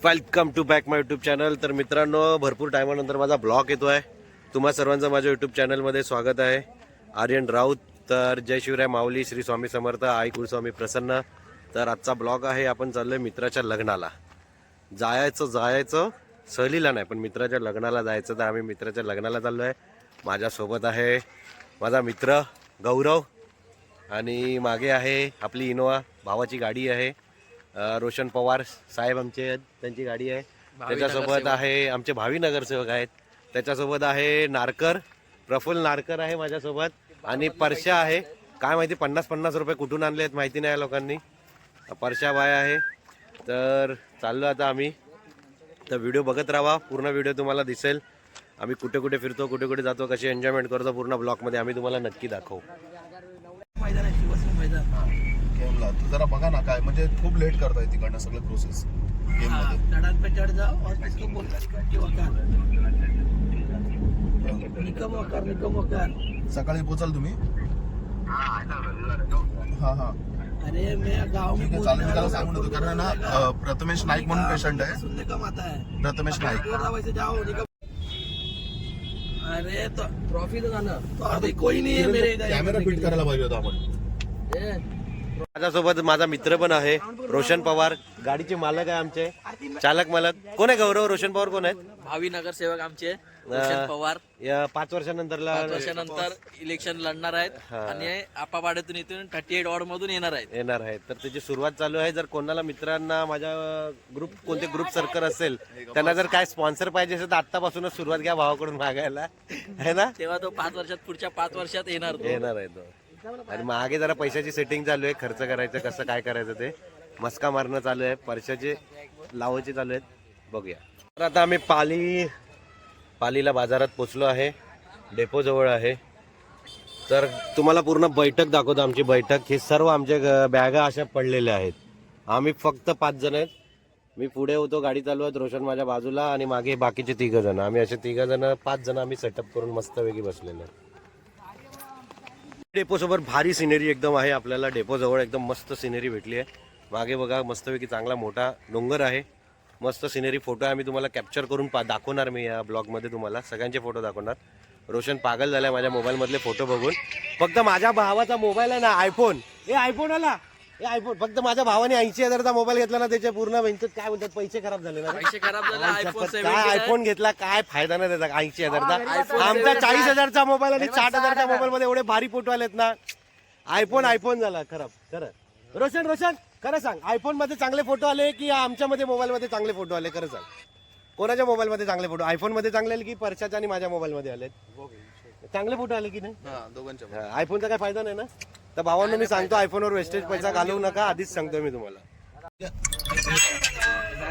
Welcome to back my YouTube channel. तर मित्रांनो, भरपूर टायमानंतर माझा ब्लॉग येतो आहे. तुम्हा सर्वांचं माझ्या यूट्यूब चॅनलमध्ये स्वागत आहे. आर्यन राऊत. तर जय शिवराय माऊली, श्री स्वामी समर्थ, आई कुलस्वामी प्रसन्न. तर आजचा ब्लॉग आहे, आपण चाललोय मित्राच्या लग्नाला. जायचं सहलीला नाही, पण मित्राच्या लग्नाला जायचं. तर आम्ही मित्राच्या लग्नाला चाललो आहे. माझ्यासोबत आहे माझा मित्र गौरव आणि मागे आहे आपली इनोवा भावाची गाडी आहे. रोशन पवार साहेब आमचे, त्यांची गाडी आहे. त्याच्यासोबत आहे आमचे भावी नगरसेवक आहेत. त्याच्यासोबत आहे नारकर, प्रफुल्ल नारकर आहे माझ्यासोबत. आणि परशा आहे. काय माहिती 50-50 रुपये कुठून आणले आहेत माहिती नाही लोकांनी. परशा बाय आहे. तर चाललो आता आम्ही. तर व्हिडिओ बघत राहा, पूर्ण व्हिडिओ तुम्हाला दिसेल. आम्ही कुठे कुठे फिरतो, कुठे कुठे जातो, कशी एन्जॉयमेंट करतो, पूर्ण ब्लॉगमध्ये आम्ही तुम्हाला नक्की दाखवू. गेमला तू जरा बघा ना, काय म्हणजे खूप लेट करताय तिकडनं सगळं प्रोसेस गेम मध्ये. सकाळी पोचाल तुम्ही? हा अरे मैं गाँव में चालेल. मी त्याला सांगून देतो, कारण ना प्रथमेश नाईक म्हणून पेशंट आहे. सुनने कम आता है. प्रथमेश नाईक. वैसे जाओ अरे तो ट्रॉफी तो जाना तो अभी कोई नहीं है मेरे इधर. कॅमेरा फिट करायला पाहिजे होता आपण. माझ्यासोबत माझा मित्र पण आहे रोशन पवार, गाडीचे मालक आहे आमचे, चालक मालक. कोण आहे गौरव? रोशन पवार कोण आहेत? भावी नगरसेवक आमचे रोशन पवार. या 5 वर्षानंतर इलेक्शन लढणार आहेत आणि आपावाड्यातून इथून 38 वॉर्ड मधून येणार आहेत. तर त्याची सुरुवात चालू आहे. जर कोणाला मित्रांना माझ्या कोणते ग्रुप सर्कल असेल, त्यांना जर काय स्पॉन्सर पाहिजे असेल तर आतापासूनच सुरुवात घ्या भावाकडून मागायला, है ना? तेव्हा तो 5 वर्षात, पुढच्या 5 वर्षात येणार आहे तो. आणि मागे जरा पैशाची सेटिंग चालू आहे, खर्च करायचं कसं काय करायचं ते मस्का मारणं चालू आहे, पैशाचे लावायचे चालू आहेत. बघूया. तर आता आम्ही पालीला बाजारात पोचलो आहे, डेपो जवळ आहे. तर तुम्हाला पूर्ण बैठक दाखवतो. आमची बैठक, हे सर्व आमचे बॅगा अशा पडलेल्या आहेत. आम्ही फक्त 5 जण आहेत. मी पुढे होतो, गाडी चालू आहे, रोशन माझ्या बाजूला आणि मागे बाकीचे 3 जण. आम्ही असे 3 जण 5 जण आम्ही सेटअप करून मस्तपैकी बसलेलो आहे. डेपो सोबत भारी सिनेरी एकदम आहे. आपल्याला डेपो जवळ एकदम मस्त सिनेरी भेटली आहे. मागे बघा, मस्तपैकी चांगला मोठा डोंगर आहे, मस्त सिनेरी. फोटो आम्ही तुम्हाला कॅप्चर करून दाखवणार. मी या ब्लॉगमध्ये तुम्हाला सगळ्यांचे फोटो दाखवणार. रोशन पागल झालाय माझ्या मोबाईल मधले फोटो बघून. फक्त माझ्या भावाचा मोबाईल आहे ना, आयफोन आला. आयफोन फक्त माझ्या भावाने 80,000चा मोबाईल घेतला ना, त्याचे पूर्ण काय म्हणतात पैसे खराब झाले ना. काय आयफोन घेतला, काय फायदा नाही त्याचा. 80,000चा आमचा 40,000चा मोबाईल आणि 60,000च्या मोबाईल मध्ये एवढे भारी फोटो आलेत ना. आयफोन झाला खराब. खरं रोशन खरं सांग, आयफोन मध्ये चांगले फोटो आले की आमच्या मध्ये मोबाईल मध्ये चांगले फोटो आले? खरं सांग, कोणाच्या मोबाईल मध्ये चांगले फोटो? आयफोन मध्ये चांगले आले की परशाच्या आणि माझ्या मोबाईल मध्ये आले चांगले फोटो आले की नाही? दोघांच्या. आयफोनचा काय फायदा नाही ना. तर भावांना मी सांगतो, आयफोनवर वेस्टेज पैसा घालवू नका, आधीच सांगतोय मी तुम्हाला.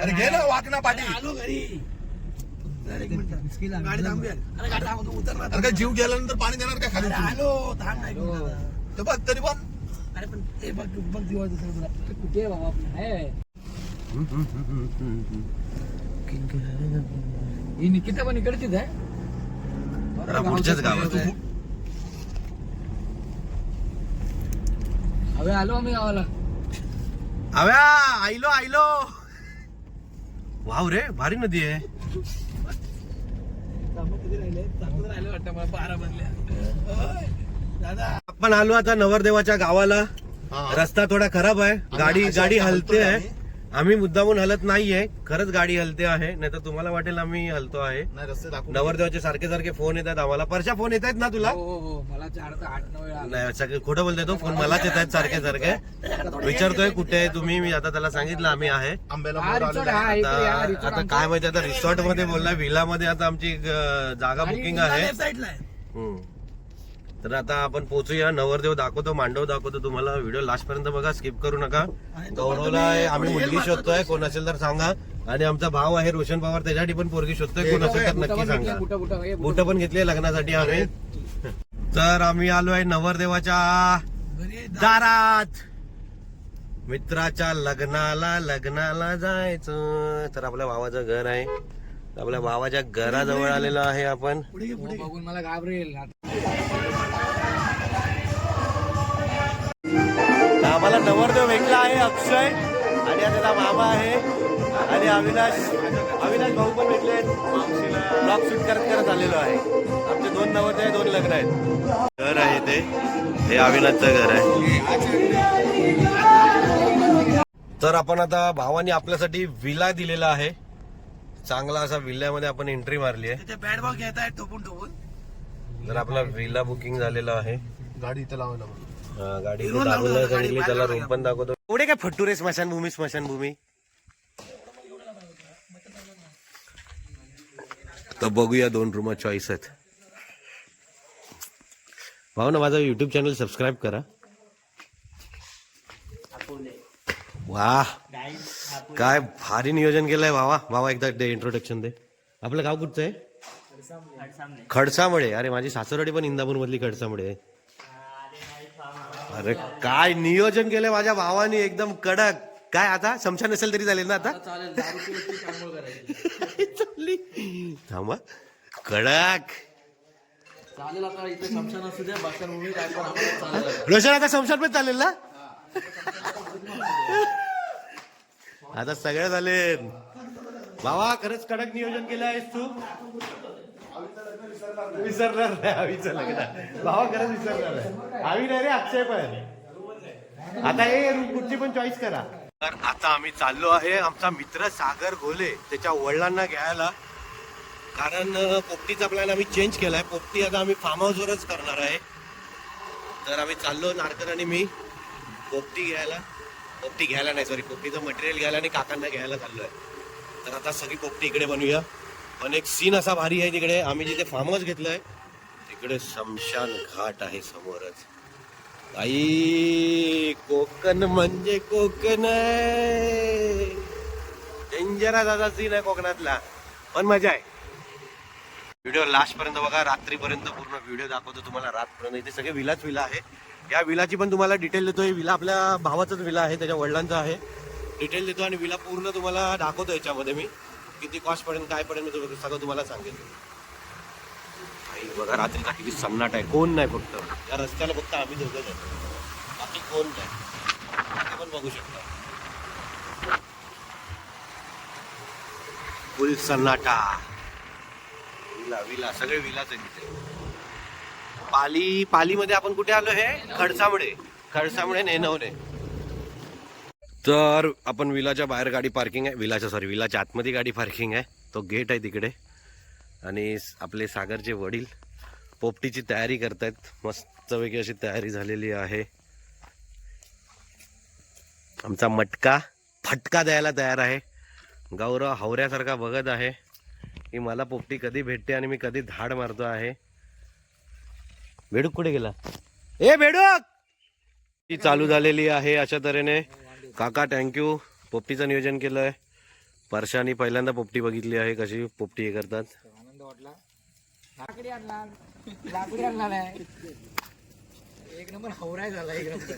अरे घे ना वाकना पाठी. अरे काय जीव गेल्यानंतर पाणी देणार काय खाली? ते बघ तरी पण. अरे पण ते बघ दिवा दुसरा कुठे बाबा आहे ही निकिता पण इकडचीच आहे. पुढच्याच गावात आहे. अबे आलो आम्ही गावाला. आईलो वाव रे, भारी नदी आहे. राहिले वाटतं मला 12 बनल्या. दादा आपण आलो आता नवरदेवाच्या गावाला. रस्ता थोडा खराब आहे, गाडी हलते आहे. आम्ही मुद्दामून हलत नाहीये, खरंच गाडी हलते आहे. नाही तर तुम्हाला वाटेल आम्ही हलतो आहे. नवरदेवाचे सारखे फोन येतात आम्हाला. परशा फोन येत आहेत ना तुला? मला 4 ते 8-9 वेळा. नाही, सगळे खोटं बोलतोय तो. फोन मलाच येत आहेत सारखे. विचारतोय कुठे आहे तुम्ही. मी आता त्याला सांगितलं आम्ही आहे. आता काय माहिती, आता रिसॉर्ट मध्ये बोलला, विला मध्ये आता आमची जागा बुकिंग आहे. तर आता आपण पोहोचूया. नवरदेव दाखवतो, मांडव दाखवतो तुम्हाला. व्हिडिओ लास्ट पर्यंत बघा, स्किप करू नका. गौरवला आम्ही मुलगी शोधतोय, कोण असेल तर सांगा. आणि आमचा भाव आहे रोशन पवार, त्याच्यासाठी पण पोरगी शोधतोय, कोण असेल तर नक्की सांगा. बुट पण घेतले लग्नासाठी आम्ही. तर आम्ही आलोय नवरदेवाच्या दारात. मित्राच्या लग्नाला जायचं. तर आपल्या भावाचं घर आहे, आपल्या भावाच्या घराजवळ आलेलो आहे आपण. बघून मला घाबरेल. आम्हाला नवरदेव भेटला आहे अक्षय, आणि त्याचा मामा आहे. आणि अविनाश भाऊ पण भेटले ब्लॉग शूट करत करत आलेलो आहे. आमचे 2 नवरदेव 2 लग्न आहेत. घर आहे ते अविनाशचं घर आहे. तर आपण आता भावानी आपल्यासाठी विला दिलेला आहे. चांगला असा विल्यामध्ये आपण एंट्री मारली आहे. ते बॅट बॉल घेत आहे ठोकून तर आपला विला बुकिंग झालेला आहे. गाडी इथे लावायला बघ. गाडी दाखवलं सांगितली त्याला रूम पण दाखवतो. एवढे काय फट्टू रे स्मशानभूमी. तर बघूया 2 रूम चॉईस आहेत. भाऊ ना माझा युट्यूब चॅनल सबस्क्राईब करा. वाह काय भारी नियोजन केलंय भावा एकदा इंट्रोडक्शन दे. आपलं गाव कुठचं आहे? खडसामुळे. अरे माझी सासरवाडी पण इंदापूर मधली खडसामुळे आहे. अरे काय नियोजन केलंय माझ्या भावानी एकदम कडक. काय आता समशा नसेल तरी चालेल ना आता? चालेल 10 रुपये आंघोळ करायची. थांबा कडक. चालेल आता इथे शमशान असू द्या बाशाभूमी काय पण आम्हाला चालेल. रोशन आता समशान पण चालेल ना? आता सगळं चालेल. भावा खरंच कडक नियोजन केलं आहेस तू. विसरणार नाही आवीचं लग्न. भावा खरंच विसरणार नाही. आवी नाही रे अक्षय पण. आता हे रूम कुठची पण चॉईस करा. तर आता आम्ही चाललो आहे आमचा मित्र सागर घोले त्याच्या वडिलांना घ्यायला. कारण पोपटीचा प्लॅन आम्ही चेंज केलाय. पोपटी आता आम्ही फार्म हाऊसवरच करणार आहे. तर आम्ही चाललो नारकर आणि मी पोपटी घ्यायला नाही सॉरी पोपटीचं मटेरियल घ्यायला आणि काकांना घ्यायला चाललोय. तर आता सगळी पोपटी इकडे बनवूया. पण एक सीन असा भारी आहे तिकडे. आम्ही जिथे फार्म हाऊस घेतलंय तिकडे शमशान घाट आहे समोरच. आई कोकण म्हणजे कोकण आहे. डेंजरस असा सीन आहे कोकणातला. पण मजा आहे. व्हिडिओ लास्ट पर्यंत बघा. रात्रीपर्यंत पूर्ण व्हिडिओ दाखवतो तुम्हाला. रातपर्यंत इथे सगळे विला आहे. या विलाची पण तुम्हाला डिटेल देतो. विला आपल्या भावाचाच विला आहे त्याच्या वडिलांचा आहे. डिटेल देतो आणि विला पूर्ण तुम्हाला दाखवतो. याच्यामध्ये मी किती कॉस्ट पडेल काय पडेल मी सगळं तुम्हाला सांगेन. बघा रात्रीचा किती सन्नाट आहे. कोण नाही फक्त या रस्त्याला फक्त आम्ही दोघं जातो. बाकी कोण नाही. बाकी पण बघू शकता. फुल सन्नाटा. विला सगळे विलाच आहे तिथे. पालीमध्ये आपण कुठे आलो? हे खडसामुळे नेनवणे. तर आपण विलाच्या बाहेर गाडी पार्किंग आहे. विलाच्या आतमध्ये गाडी पार्किंग आहे. तो गेट आहे तिकडे. आणि आपले सागरचे वडील पोपटीची तयारी करतायत. मस्तपैकी अशी तयारी झालेली आहे. आमचा मटका फटका द्यायला तयार आहे. गौरव हावऱ्यासारखा बघत आहे की मला पोपटी कधी भेटते आणि मी कधी धाड मारतो आहे. बेडूक कुठे गेला? बेडूक ती चालू झालेली आहे. अशा तऱ्हेने काका थँक्यू. पोपटीचं नियोजन केलंय. परशानी पहिल्यांदा पोपटी बघितली आहे कशी पोपटी हे करतात. आनंद वाटला. लाकडी आणला नाही. एक नंबर हवराय झाला. एक नंबर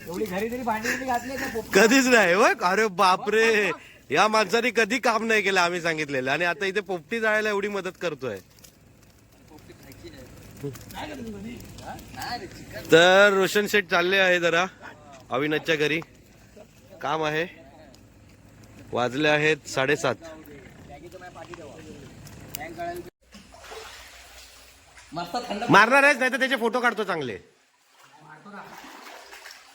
एवढी घरी तरी भांडी घातली का पोपटी? कधीच नाही बघ. अरे बापरे या माणसाने कधी काम नाही केलं आम्ही सांगितलेलं. आणि आता इथे पोपटी जायला एवढी मदत करतोय. तर रोशन शेठ चालले आहे जरा अविनाशच्या घरी. काम आहे. वाजले आहेत 7:30. मस्त थंड. मारणार आहेच नाही तर त्याचे फोटो काढतो चांगले.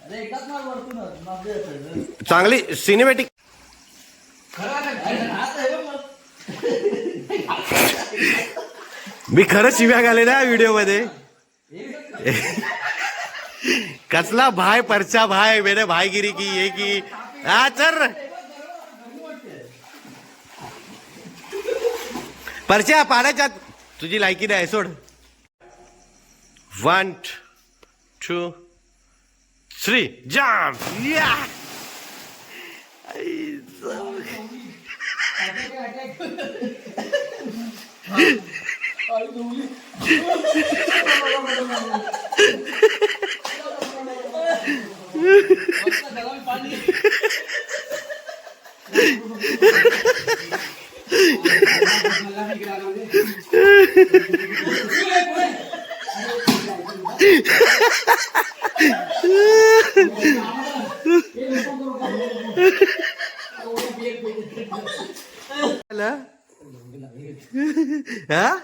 अरे एकदाच मार वरतून. चांगली सिनेमॅटिक. मी खरंच शिव्या घाले ना व्हिडिओ मध्ये. कसला भाई परचा भाई मेरे भाईगिरी की ये की. हा चल परच्या पाण्याच्या तुझी लायकी नाही सोड. 1 2 3 जम्प. या म्हटलं हा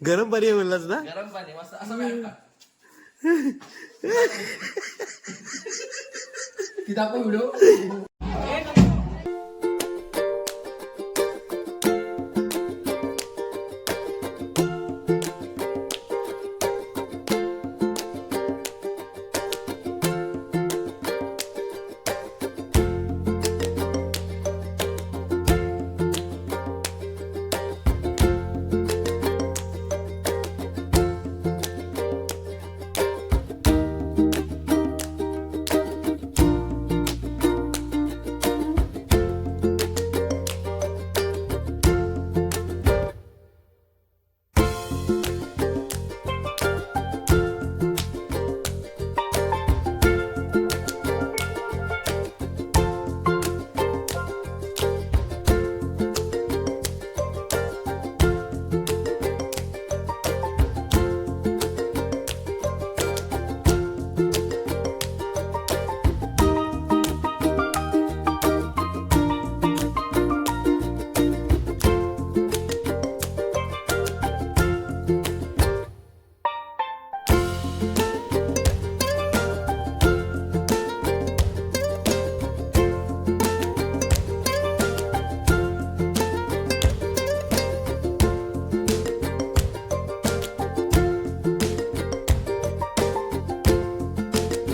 गरम पाणी आहे बोललास ना. गरम पाणी मस्त असं व्याप टाक. ती दाखव व्हिडिओ.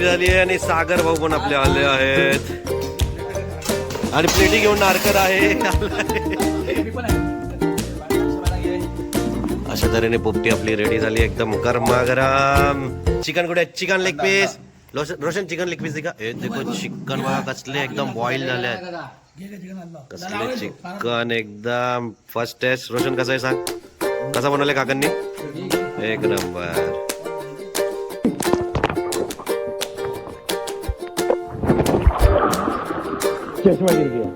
झाली आहे आणि सागर भाऊ पण आपले आले आहेत आणि प्लेटी घेऊन नारकर आहे. अशा तऱ्हेने पोपटी आपली रेडी झाली एकदम गरमागरम. चिकन कुठे chicken leg piece Roshan chicken leg piece दिका. हे देखो चिकन बघा कसले एकदम बॉईल झाले आहेत. कसले चिकन एकदम फर्स्ट टेस्ट. रोशन कसं आहे सांग, कसा बनवले काकांनी. एक नंबर. चष्मा गिर गया.